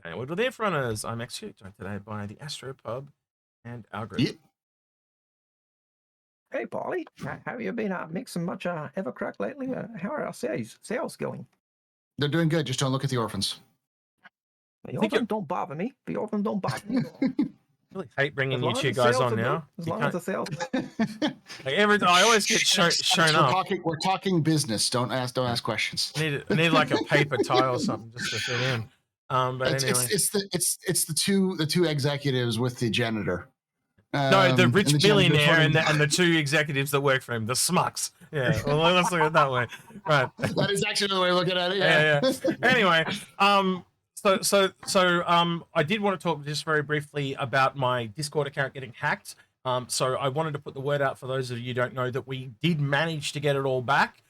And with the Inforunners, I'm Execute, joined today by the Astropub and Algared. Yeah. Hey, Paulie, how have you been mixing much Evercrack lately? How are our sales going? They're doing good. Just don't look at the orphans. The orphans don't bother me. The orphans don't bother me. I really hate bringing you As two long as the guys sales on are now. good, as long as the sales. Like I always get shown up. We're talking business. Don't ask questions. I need like a paper tie or something just to fit in. But anyway, it's the two executives with the janitor. No, the rich and the billionaire and the two executives that work for him, the smucks. Yeah, well, let's look at it that way. Right. That is actually the way of looking at it. Yeah. Anyway, so I did want to talk just very briefly about my Discord account getting hacked. So I wanted to put the word out for those of you who don't know that we did manage to get it all back.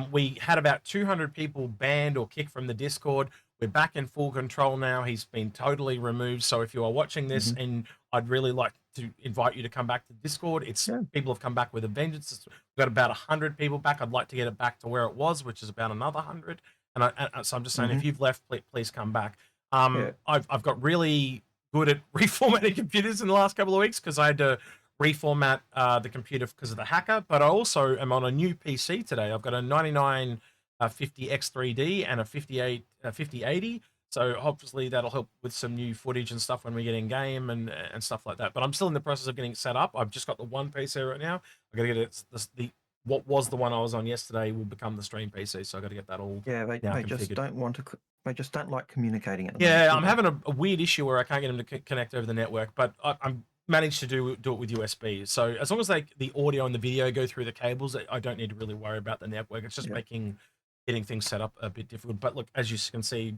We had about 200 people banned or kicked from the Discord. We're back in full control now. He's been totally removed. So if you are watching this, and I'd really like to invite you to come back to Discord. People have come back with a vengeance. We've got about 100 people back. I'd like to get it back to where it was, which is about another 100. And so I'm just saying, if you've left, please come back. I've got really good at reformatting computers in the last couple of weeks because I had to reformat the computer because of the hacker. But I also am on a new PC today. I've got a 9950 X3D and a 5080. So hopefully that'll help with some new footage and stuff when we get in game and stuff like that. But I'm still in the process of getting it set up. I've just got the one PC right now. I got to get it. What was the one I was on yesterday will become the stream PC. So I got to get that all. Yeah, they just don't want to. They just don't like communicating. Yeah, I'm having a weird issue where I can't get them to connect over the network, but I'm managed to do it with USB. So as long as the audio and the video go through the cables, I don't need to really worry about the network. It's just making getting things set up a bit difficult. But look, as you can see,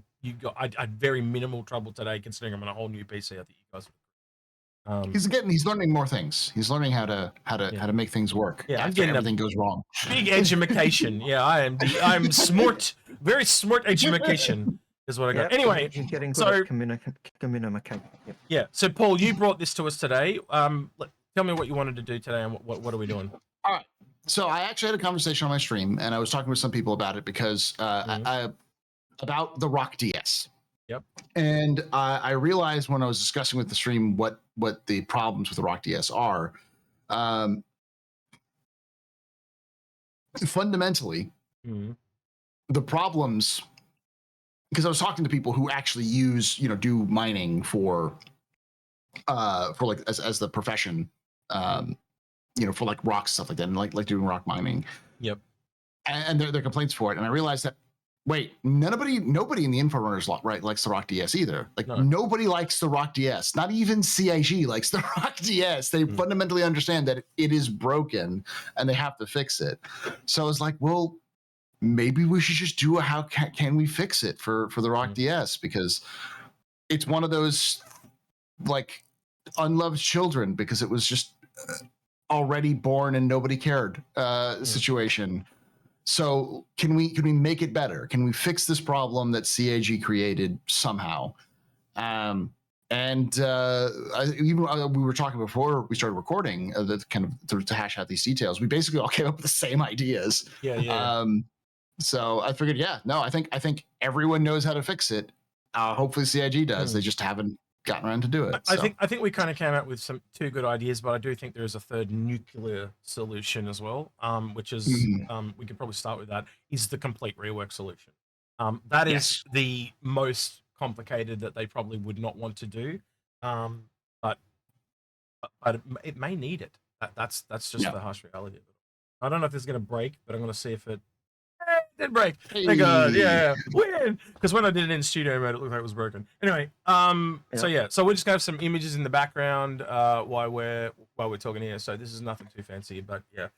I had very minimal trouble today, considering I'm on a whole new PC. I think you guys. He's learning more things. He's learning how to make things work. Yeah, after everything goes wrong. Big education. Yeah, I'm smart, very smart education is what I got. Anyway, he's getting good at communicating. Yeah. So Paul, you brought this to us today. Tell me what you wanted to do today, and what are we doing? All right. So I actually had a conversation on my stream, and I was talking with some people about it because about the Roc-Ds. Yep. And I realized when I was discussing with the stream what the problems with the Roc-Ds are. Fundamentally, the problems, because I was talking to people who actually do mining for like as the profession, for like rocks, stuff like that, and like doing rock mining. Yep. And their complaints for it, and I realized that. Wait, nobody in the Inforunners likes the Roc-Ds either. Nobody likes the Roc-Ds. Not even CIG likes the Roc-Ds. They fundamentally understand that it is broken and they have to fix it. So I was like, well, maybe we should just do how can we fix it for the Roc-Ds, because it's one of those like unloved children because it was just already born and nobody cared situation. So can we make it better? Can we fix this problem that CAG created somehow? We were talking before we started recording to hash out these details. We basically all came up with the same ideas. Yeah. So I figured, I think everyone knows how to fix it. Hopefully CIG does. They just haven't gotten around to do it. I think we kind of came out with two good ideas, but I do think there is a third nuclear solution as well, which is we could probably start with that, is the complete rework solution. That is the most complicated that they probably would not want to do, but it may need it. That's just the harsh reality of it. I don't know if it's going to break, but I'm going to see if it did break. Thank God. Yeah. Win. Because when I did it in studio mode, it looked like it was broken. Anyway, so we're just gonna have some images in the background while we're talking here. So this is nothing too fancy, but yeah.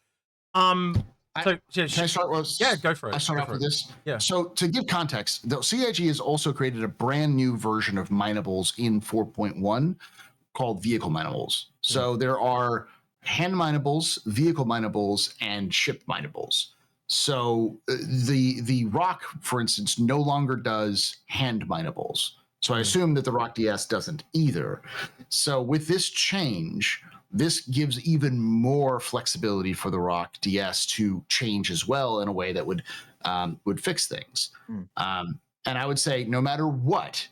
Can I start with? Yeah, go for it. I start off with this. Yeah. So to give context, the CIG has also created a brand new version of minables in 4.1 called vehicle minables. So there are hand minables, vehicle minables, and ship minables. So the Roc, for instance, no longer does hand minables. So I assume that the Roc-Ds doesn't either. So with this change, this gives even more flexibility for the Roc-Ds to change as well in a way that would fix things. And I would say, no matter what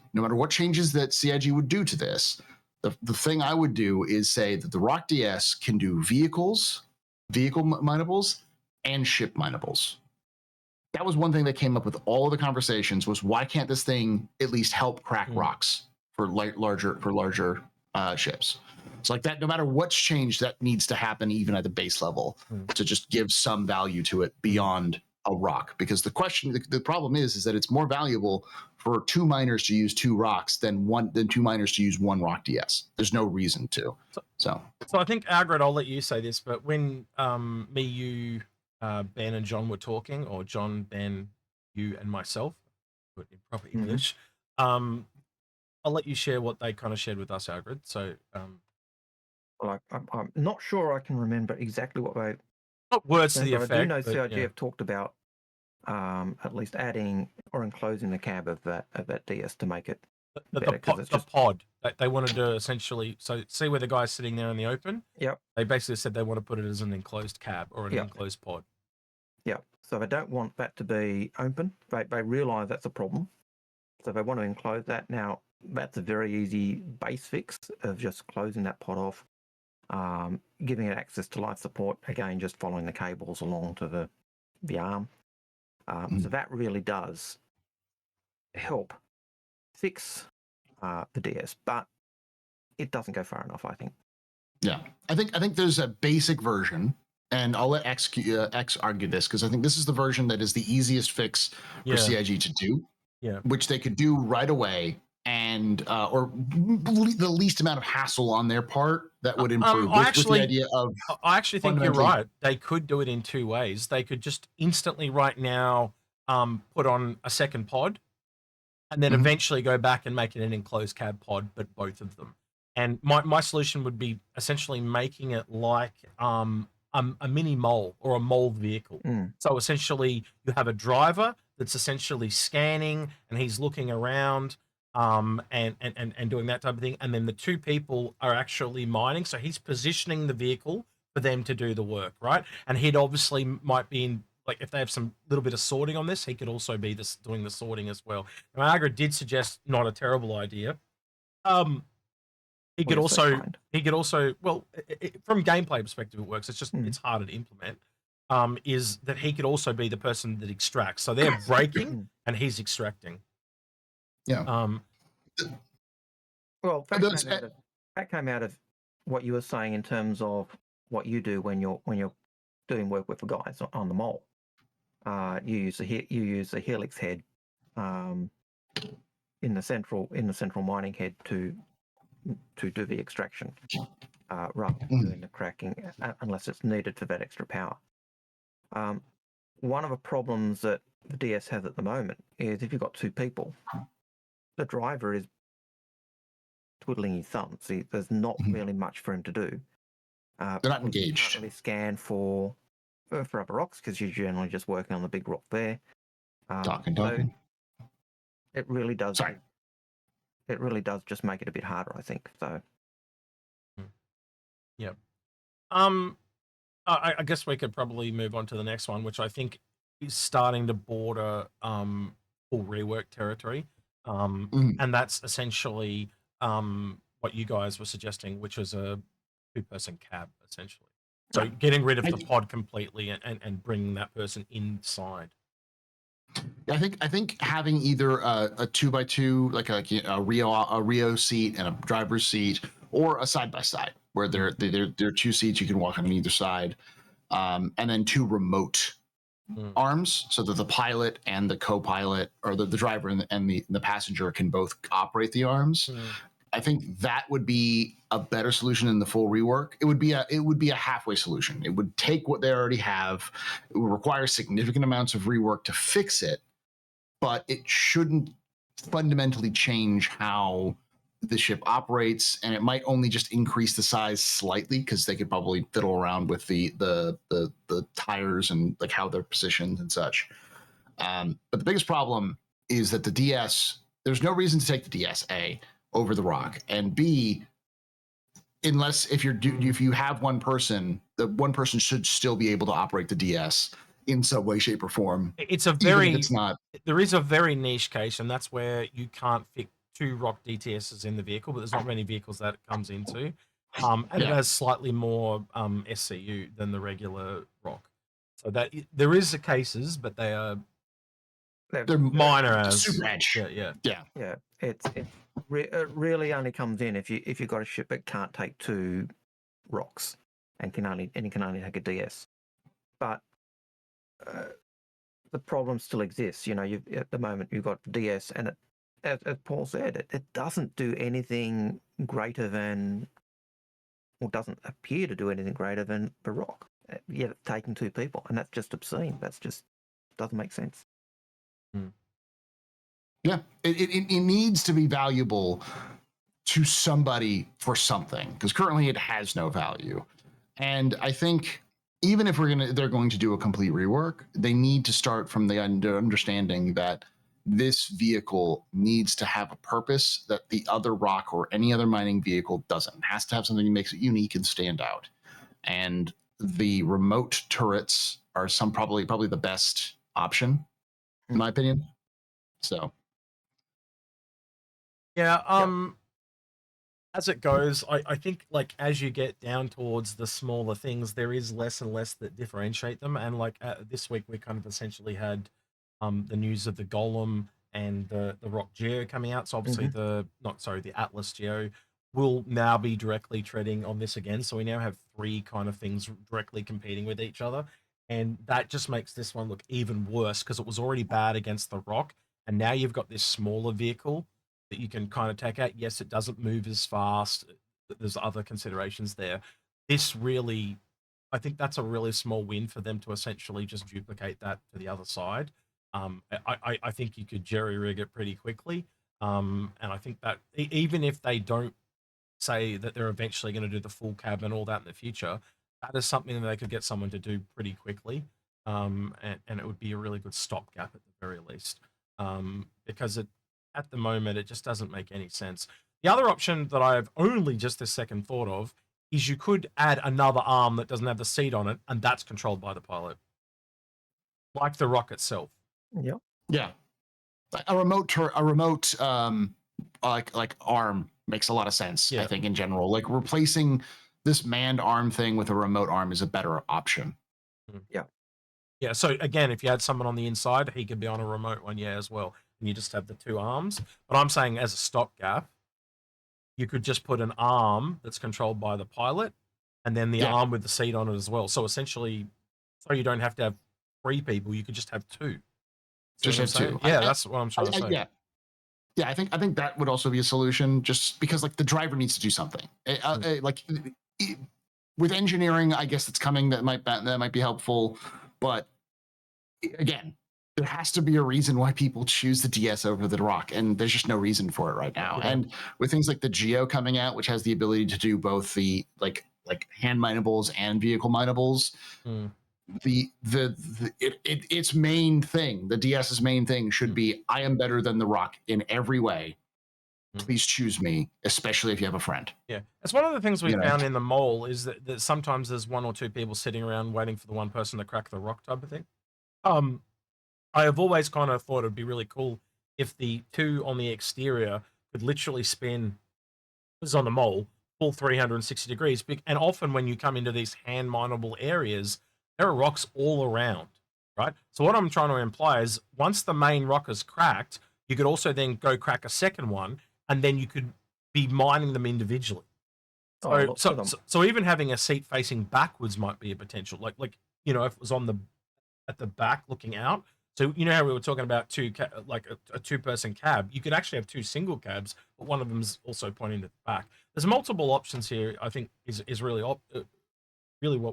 changes that CIG would do to this, the thing I would do is say that the Roc-DS can do vehicle minables, and ship minables. That was one thing that came up with all of the conversations, was why can't this thing at least help crack rocks for larger ships? It's like that, no matter what's changed, that needs to happen even at the base level to just give some value to it beyond a rock. Because the problem is that it's more valuable for 2 miners to use 2 rocks than 2 miners to use 1 Roc-DS. There's no reason to. So I think, Algared, I'll let you say this, but when me, you, Ben and John were talking, or John, Ben, you and myself, put in proper English, I'll let you share what they kind of shared with us, Algared. So well, I'm not sure I can remember exactly what they... Not words to the effect. I do know but, CIG have talked about at least adding or enclosing the cab of that DS to make it better. The pod. They wanted to essentially, so see where the guy's sitting there in the open? Yep. They basically said they want to put it as an enclosed cab or an enclosed pod. Yep. So they don't want that to be open. They realise that's a problem. So they want to enclose that. Now, that's a very easy base fix of just closing that pod off. Giving it access to life support, again, just following the cables along to the arm. So that really does help fix the DS, but it doesn't go far enough, I think. Yeah, I think there's a basic version, and I'll let X argue this, because I think this is the version that is the easiest fix for CIG to do, which they could do right away, and or the least amount of hassle on their part that would improve. I actually think you're right. They could do it in 2 ways. They could just instantly right now put on a second pod, and then eventually go back and make it an enclosed cab pod, but both of them. And my solution would be essentially making it like a mini mole or a mole vehicle. So essentially you have a driver that's essentially scanning and he's looking around and doing that type of thing. And then the 2 people are actually mining. So he's positioning the vehicle for them to do the work, right? And he'd obviously might be in, like, if they have some little bit of sorting on this, he could also be doing the sorting as well. Now, Algared did suggest not a terrible idea. He could also, well, from gameplay perspective, it works. It's just, it's harder to implement. Is that he could also be the person that extracts. So they're breaking and he's extracting. Yeah. Well, that came out of what you were saying in terms of what you do when you're doing work with the guys on the mole. You use a helix head in the central mining head to do the extraction, rather than doing the cracking unless it's needed for that extra power. One of the problems that the DS has at the moment is if you've got 2 people, the driver is twiddling his thumbs. There's not really much for him to do. They're not engaged. You can't really scan for other rocks because you're generally just working on the big rock there. Docking. So it really does. Sorry. It really does just make it a bit harder, I think. So. Yep. I guess we could probably move on to the next one, which I think is starting to border full rework territory. And that's essentially what you guys were suggesting, which was a 2-person cab, essentially. So getting rid of the pod completely and bringing that person inside. I think having either a 2x2, like a Rio seat and a driver's seat, or a side-by-side where there are 2 seats you can walk on either side, and then 2 remote arms, so that the pilot and the co-pilot, or the driver and the passenger, can both operate the arms. I think that would be a better solution than the full rework. It would be a halfway solution. It would take what they already have. It would require significant amounts of rework to fix it, but it shouldn't fundamentally change how the ship operates, and it might only just increase the size slightly, because they could probably fiddle around with the tires and like how they're positioned and such. But the biggest problem is that the DS, there's no reason to take the DS, A, over the Roc, and B, unless if you have one person, the one person should still be able to operate the DS in some way, shape, or form. It's a Even very if it's not. there is a very niche case, and that's where you can't fit 2 Roc DTSs in the vehicle, but there's not many vehicles that it comes into. And it Yeah. has slightly more SCU than the regular Roc. So that there is cases, but they are They're minor as super edge. yeah. Yeah, it really only comes in if you've got a ship that can't take 2 rocks and can only take a DS. But the problem still exists. You know, at the moment you've got DS, and as Paul said, it doesn't do anything greater than, or doesn't appear to do anything greater than the Roc. Yet it's taking 2 people, and that's just obscene. That's just doesn't make sense. Yeah, it needs to be valuable to somebody for something, because currently it has no value. And I think even if they're going to do a complete rework, they need to start from the understanding that this vehicle needs to have a purpose that the other Roc or any other mining vehicle doesn't. It has to have something that makes it unique and stand out. And the remote turrets are probably the best option, in my opinion. So Yeah, as it goes, I think like as you get down towards the smaller things, there is less and less that differentiate them. And like this week, we kind of essentially had the news of the Golem and the Roc Geo coming out. So obviously the Atlas Geo will now be directly treading on this again. So we now have 3 kind of things directly competing with each other. And that just makes this one look even worse because it was already bad against the Roc. And now you've got this smaller vehicle that you can kind of take out. Yes, it doesn't move as fast. There's other considerations there. This really, I think that's a really small win for them to essentially just duplicate that to the other side. I think you could jerry-rig it pretty quickly. And I think that even if they don't say that they're eventually going to do the full cab and all that in the future, that is something that they could get someone to do pretty quickly. And it would be a really good stopgap at the very least. Because at the moment, it just doesn't make any sense. The other option that I've only just this second thought of is you could add another arm that doesn't have the seat on it, and that's controlled by the pilot, like the Roc itself. Yep. Yeah, a remote like arm makes a lot of sense. Yeah. I think in general, like replacing this manned arm thing with a remote arm is a better option. Yeah. So again, if you had someone on the inside, he could be on a remote one, as well. And you just have the 2 arms. But I'm saying as a stopgap, you could just put an arm that's controlled by the pilot and then the arm with the seat on it as well. So essentially, so you don't have to have 3 people, you could just have 2. Just have 2. Yeah, that's what I'm trying to say. Yeah, I think that would also be a solution, just because like the driver needs to do something. With engineering, I guess that's coming. That might be helpful, but again, there has to be a reason why people choose the DS over the Roc, and there's just no reason for it right now. Yeah. And with things like the Geo coming out, which has the ability to do both the like hand minables and vehicle minables, its main thing, the DS's main thing should be, I am better than the Roc in every way. Please choose me, especially if you have a friend. Yeah, it's one of the things we found in the mole is that sometimes there's 1 or 2 people sitting around waiting for the one person to crack the Roc type of thing. I have always kind of thought it'd be really cool if the 2 on the exterior could literally spin, this is on the mole, full 360 degrees. And often when you come into these hand mineable areas, there are rocks all around, right? So what I'm trying to imply is once the main Roc is cracked, you could also then go crack a second one, and then you could be mining them individually. So even having a seat facing backwards might be a potential. Like if it was at the back looking out. So you know how we were talking about a 2-person cab, you could actually have 2 single cabs, but one of them's also pointing to the back. There's multiple options here. I think is really what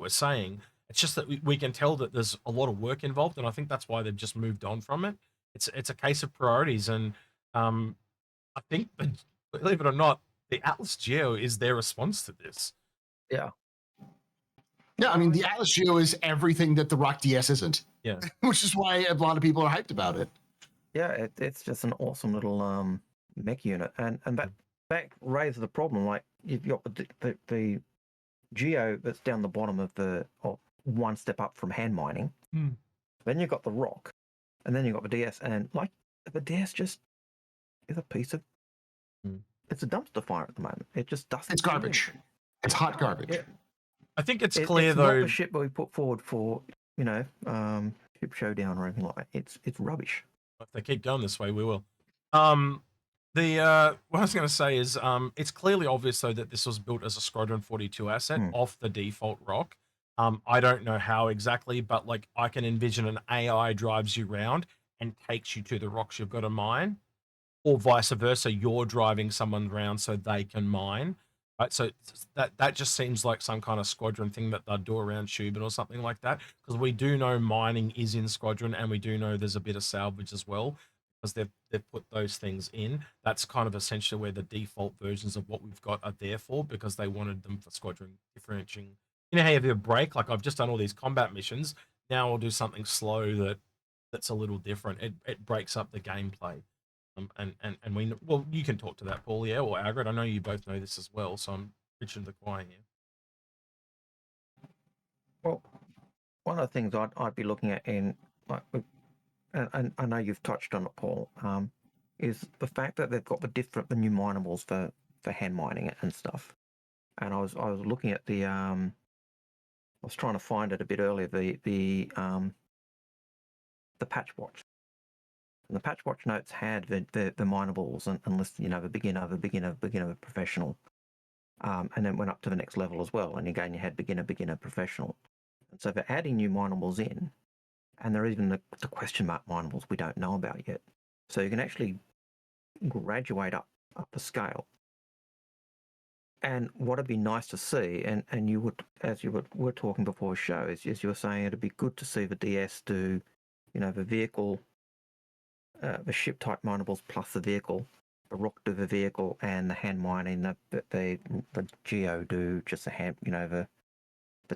we're saying. It's just that we can tell that there's a lot of work involved, and I think that's why they've just moved on from it. It's a case of priorities, and I think, believe it or not, the Atlas Geo is their response to this. Yeah. Yeah, I mean, the Atlas Geo is everything that the Roc-DS isn't. Yeah. Which is why a lot of people are hyped about it. Yeah, it's just an awesome little mech unit. And that raises the problem. Like, you've got the Geo that's down the bottom of one step up from hand mining. Then you've got the Roc, and then you've got the DS, and like the DS just is a piece of it's a dumpster fire at the moment. It just doesn't. It's garbage. It's hot garbage. Yeah. I think it's clear it's though. Not the ship that we put forward for ship showdown or anything like that. It's rubbish. If they keep going this way, we will. What I was going to say is, it's clearly obvious though that this was built as a Squadron 42 asset off the default Roc. I don't know how exactly, but like I can envision an AI drives you around and takes you to the rocks you've got to mine, or vice versa. You're driving someone around so they can mine. Right, so that just seems like some kind of Squadron thing that they'd do around Shubin or something like that, because we do know mining is in Squadron, and we do know there's a bit of salvage as well, because they've put those things in. That's kind of essentially where the default versions of what we've got are there for, because they wanted them for Squadron differentiating. You know how you have a break? Like I've just done all these combat missions. Now I'll do something slow that's a little different. It breaks up the gameplay. And we, well, you can talk to that, Paul, yeah, or Algared. I know you both know this as well, so I'm preaching to the choir here. Well, one of the things I'd be looking at in, like, and I know you've touched on it, Paul, is the fact that they've got the new minables for hand mining it and stuff. And I was looking at I was trying to find it a bit earlier, the patch watch. And the patch watch notes had the minables and listed, the beginner, professional, and then went up to the next level as well. And again, you had beginner, professional. And so they're adding new minables in, and there are even the question mark minables we don't know about yet. So you can actually graduate up the scale. And what would be nice to see, and you would, as you were talking before the show, is you were saying it'd be good to see the DS do, the vehicle. The ship type minables plus the vehicle, the Roc do the vehicle, and the hand mining, the Geo do just the hand, the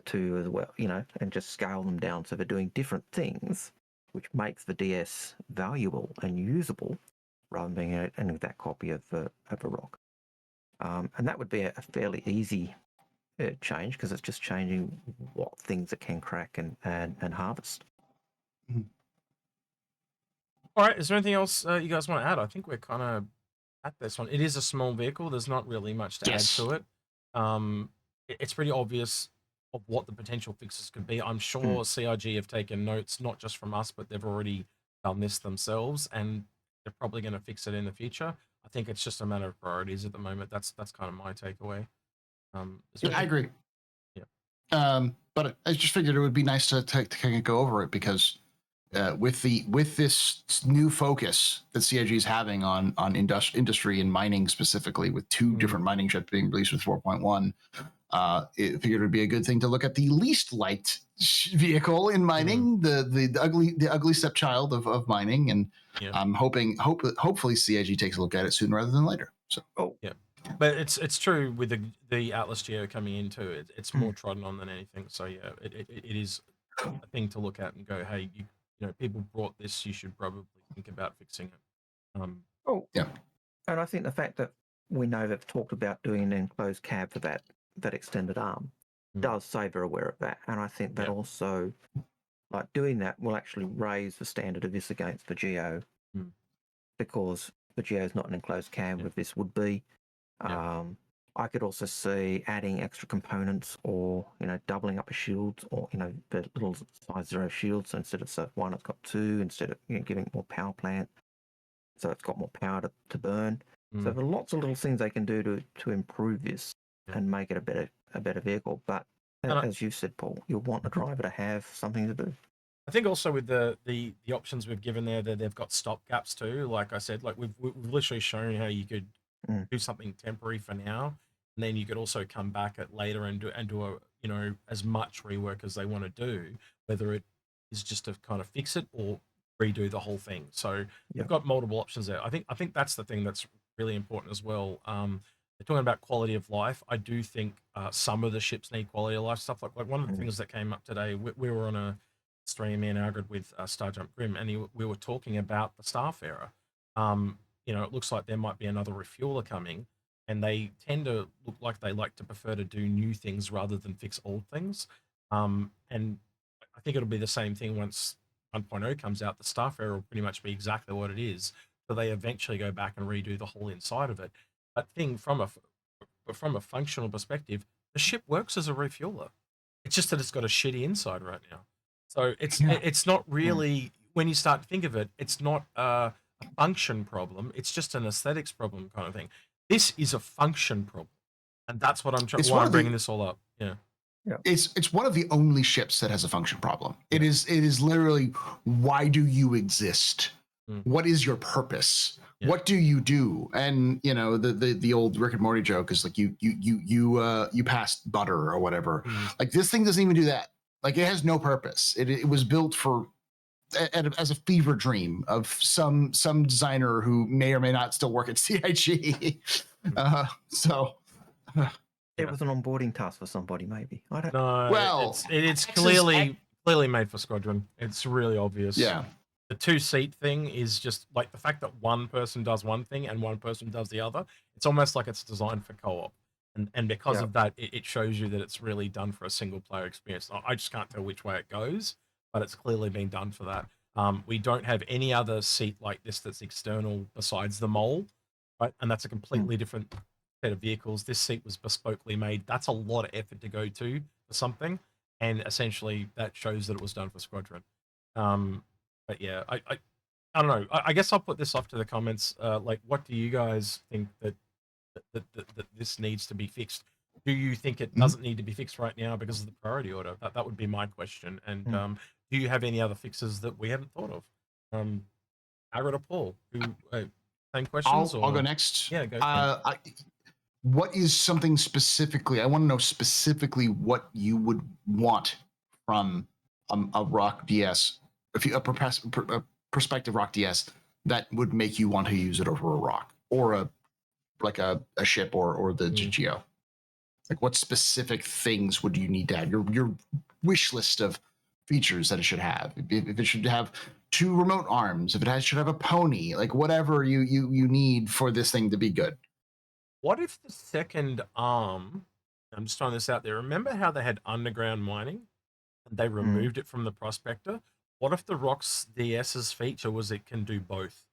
two as well, and just scale them down so they're doing different things, which makes the DS valuable and usable rather than being an exact copy of a Roc. And that would be a fairly easy change, because it's just changing what things it can crack and harvest. Mm-hmm. All right, is there anything else you guys want to add? I think we're kind of at this one. It is a small vehicle. There's not really much to add to it. It's pretty obvious of what the potential fixes could be. I'm sure CIG have taken notes, not just from us, but they've already done this themselves, and they're probably going to fix it in the future. I think it's just a matter of priorities at the moment. That's kind of my takeaway. I agree. Yeah. But I just figured it would be nice to kind of go over it, because with this new focus that CIG is having on industry and mining specifically, with two different mining ships being released with 4.1, it figured it would be a good thing to look at the least liked vehicle in mining, the ugly stepchild of mining, and I'm hopefully CIG takes a look at it sooner rather than later. So but it's true with the Atlas Geo coming into it. It's more trodden on than anything. So yeah, it is a thing to look at and go, hey, people brought this, you should probably think about fixing it. And I think the fact that we know they've talked about doing an enclosed cab for that extended arm does say they're aware of that. And I think that also, like, doing that will actually raise the standard of this against the Geo, because the Geo is not an enclosed cab, with this would be. I could also see adding extra components, or doubling up a shield, or the little size 0 shields. So instead of one, it's got two. Instead of giving it more power plant, so it's got more power to burn. So there are lots of little things they can do to improve this and make it a better vehicle. But as you said, Paul, you'll want the driver to have something to do. I think also with the options we've given there, that they've got stop gaps too. Like I said, like we've literally shown how you could do something temporary for now, and then you could also come back at later and do a as much rework as they want to do, whether it is just to kind of fix it or redo the whole thing. So you've got multiple options there. I think that's the thing that's really important as well. They're talking about quality of life. I do think some of the ships need quality of life stuff. Like one of the things that came up today, we were on a stream in Algared with Starjump Grim, and we were talking about the Starfarer. It looks like there might be another refueler coming, and they tend to look like they like to prefer to do new things rather than fix old things. And I think it'll be the same thing once 1.0 comes out, the Starfarer will pretty much be exactly what it is. So they eventually go back and redo the whole inside of it. But from a functional perspective, the ship works as a refueler. It's just that it's got a shitty inside right now. So it's not really, when you start to think of it, it's not a function problem. It's just an aesthetics problem kind of thing. This is a function problem, and that's what I'm bringing this all up. Yeah. Yeah. It's one of the only ships that has a function problem. It is literally, why do you exist? What is your purpose? What do you do? And the old Rick and Morty joke is like you passed butter or whatever. Like this thing doesn't even do that. Like it has no purpose. It was built for as a fever dream of some designer who may or may not still work at CIG. It was an onboarding task for somebody, maybe. I don't. No, well, it's clearly made for Squadron. It's really obvious. Yeah. The 2-seat thing is just like the fact that one person does one thing and one person does the other. It's almost like it's designed for co-op, and because of that, it shows you that it's really done for a single player experience. I just can't tell which way it goes, but it's clearly been done for that. We don't have any other seat like this that's external besides the mole, right? And that's a completely different set of vehicles. This seat was bespokely made. That's a lot of effort to go to for something, and essentially that shows that it was done for Squadron. But yeah, I don't know. I guess I'll put this off to the comments. Like, what do you guys think that this needs to be fixed? Do you think it doesn't need to be fixed right now because of the priority order? That would be my question. And do you have any other fixes that we haven't thought of? Algared or Paul? Same questions? I'll go next. Yeah, go. What is something specifically? I want to know specifically what you would want from a Roc-Ds, a prospective Roc-Ds that would make you want to use it over a Roc or a ship or the GGO. Like, what specific things would you need to have? Your wish list of features that it should have. If it should have 2 remote arms, if it should have a pony, like whatever you need for this thing to be good. What if the second arm? I'm just throwing this out there. Remember how they had underground mining, and they removed it from the Prospector? What if the Roc-Ds's feature was it can do both?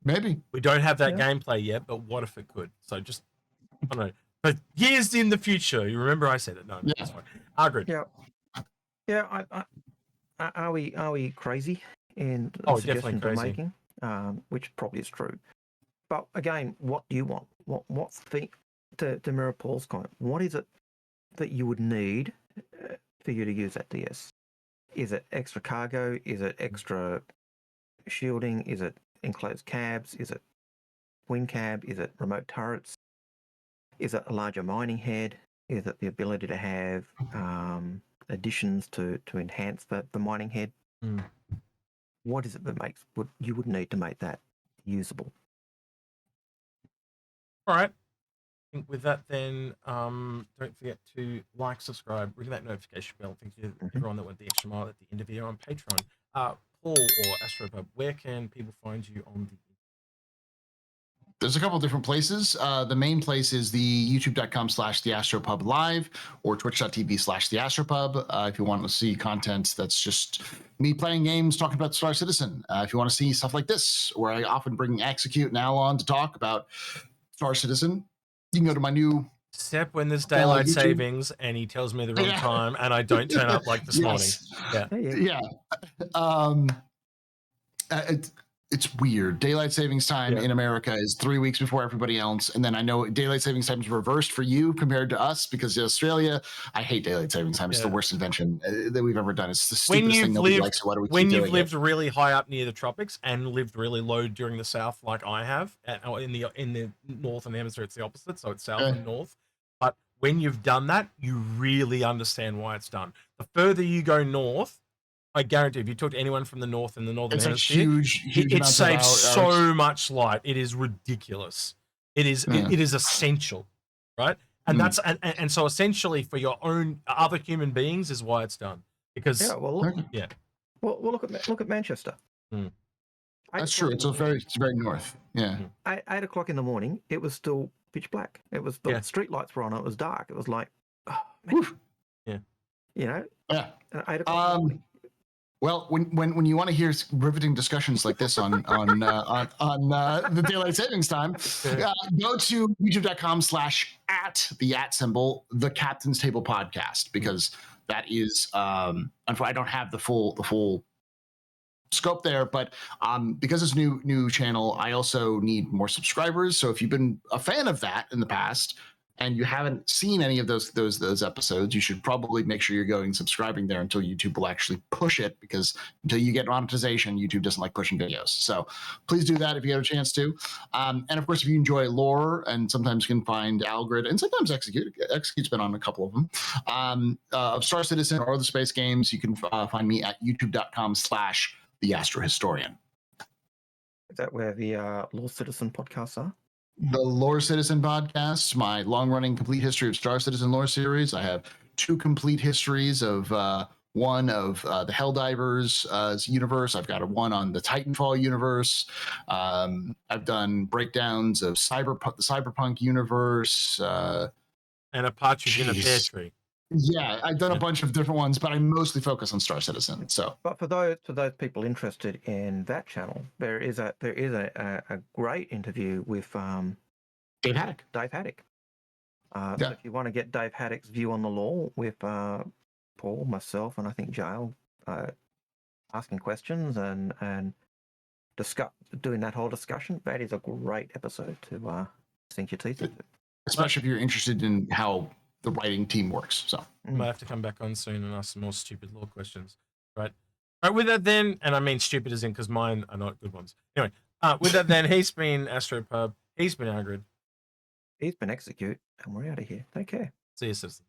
Maybe. We don't have that gameplay yet, but what if it could? So just, I don't know. But years in the future, you remember I said it. No, that's fine. Algared. Yeah. Are we crazy in the suggestions we're making? Which probably is true. But again, what do you want? What's the to mirror Paul's comment? What is it that you would need for you to use that DS? Is it extra cargo? Is it extra shielding? Is it enclosed cabs? Is it wing cab? Is it remote turrets? Is it a larger mining head? Is it the ability to have additions to enhance the mining head? What is it that makes what you would need to make that usable? All right. I think with that, then don't forget to like, subscribe, ring that notification bell. Thank you to everyone that went the extra mile at the end of the video on Patreon. Paul or Astropub, where can people find you on the? There's a couple of different places. The main place is the youtube.com/theastropub live or twitch.tv/theastropub. If you want to see content that's just me playing games, talking about Star Citizen. If you want to see stuff like this, where I often bring Execute and Al on to talk about Star Citizen, you can go to my new... Except when there's daylight savings and he tells me the wrong time and I don't turn up like this morning. It's weird. Daylight savings time in America is 3 weeks before everybody else. And then I know daylight savings time is reversed for you compared to us because in Australia, I hate daylight savings time. It's the worst invention that we've ever done. It's the stupidest thing nobody likes. So why do we keep doing it? When you've lived really high up near the tropics and lived really low during the south, like I have, in the northern hemisphere, it's the opposite. So it's south and north. But when you've done that, you really understand why it's done. The further you go north, I guarantee if you talk to anyone from the north in the northern hemisphere, huge it saves so much light. It is ridiculous. It is essential, right? And that's and so essentially for your own other human beings is why it's done. Because well, look at Manchester. That's true. It's very north. Yeah. 8 o'clock in the morning, it was still pitch black. It was the street lights were on. It was dark. It was like, oh, man. You know, Yeah. at 8 o'clock in the morning. Well, when you want to hear riveting discussions like this on the daylight savings time, go to youtube.com/@the Captain's Table Podcast, because that is I don't have the full scope there, but because it's new channel, I also need more subscribers. So if you've been a fan of that in the past and you haven't seen any of those episodes, you should probably make sure you're going and subscribing there until YouTube will actually push it, because until you get monetization, YouTube doesn't like pushing videos. So please do that if you have a chance to. And of course, if you enjoy lore, and sometimes you can find Algared and sometimes Execute's been on a couple of them, of Star Citizen or the space games, you can find me at youtube.com/the Astro Historian. Is that where the Law Citizen podcasts are? The Lore Citizen podcast, my long-running complete history of Star Citizen lore series. I have 2 complete histories of one of the Helldivers universe. I've got one on the Titanfall universe. I've done breakdowns of the Cyberpunk universe. And a partridge in a pear tree. Yeah, I've done a bunch of different ones, but I mostly focus on Star Citizen. So, but for those people interested in that channel, there is a great interview with Dave Haddock. So if you want to get Dave Haddock's view on the law with Paul, myself, and I think Jael asking questions and doing that whole discussion, that is a great episode to sink your teeth into. Especially if you're interested in how the writing team works. So I might have to come back on soon and ask some more stupid law questions. Right. All right, with that then, and I mean stupid as in because mine are not good ones. Anyway, with that then, he's been Astropub, he's been Algared. He's been Execute, and we're out of here. Take care. See you, citizens.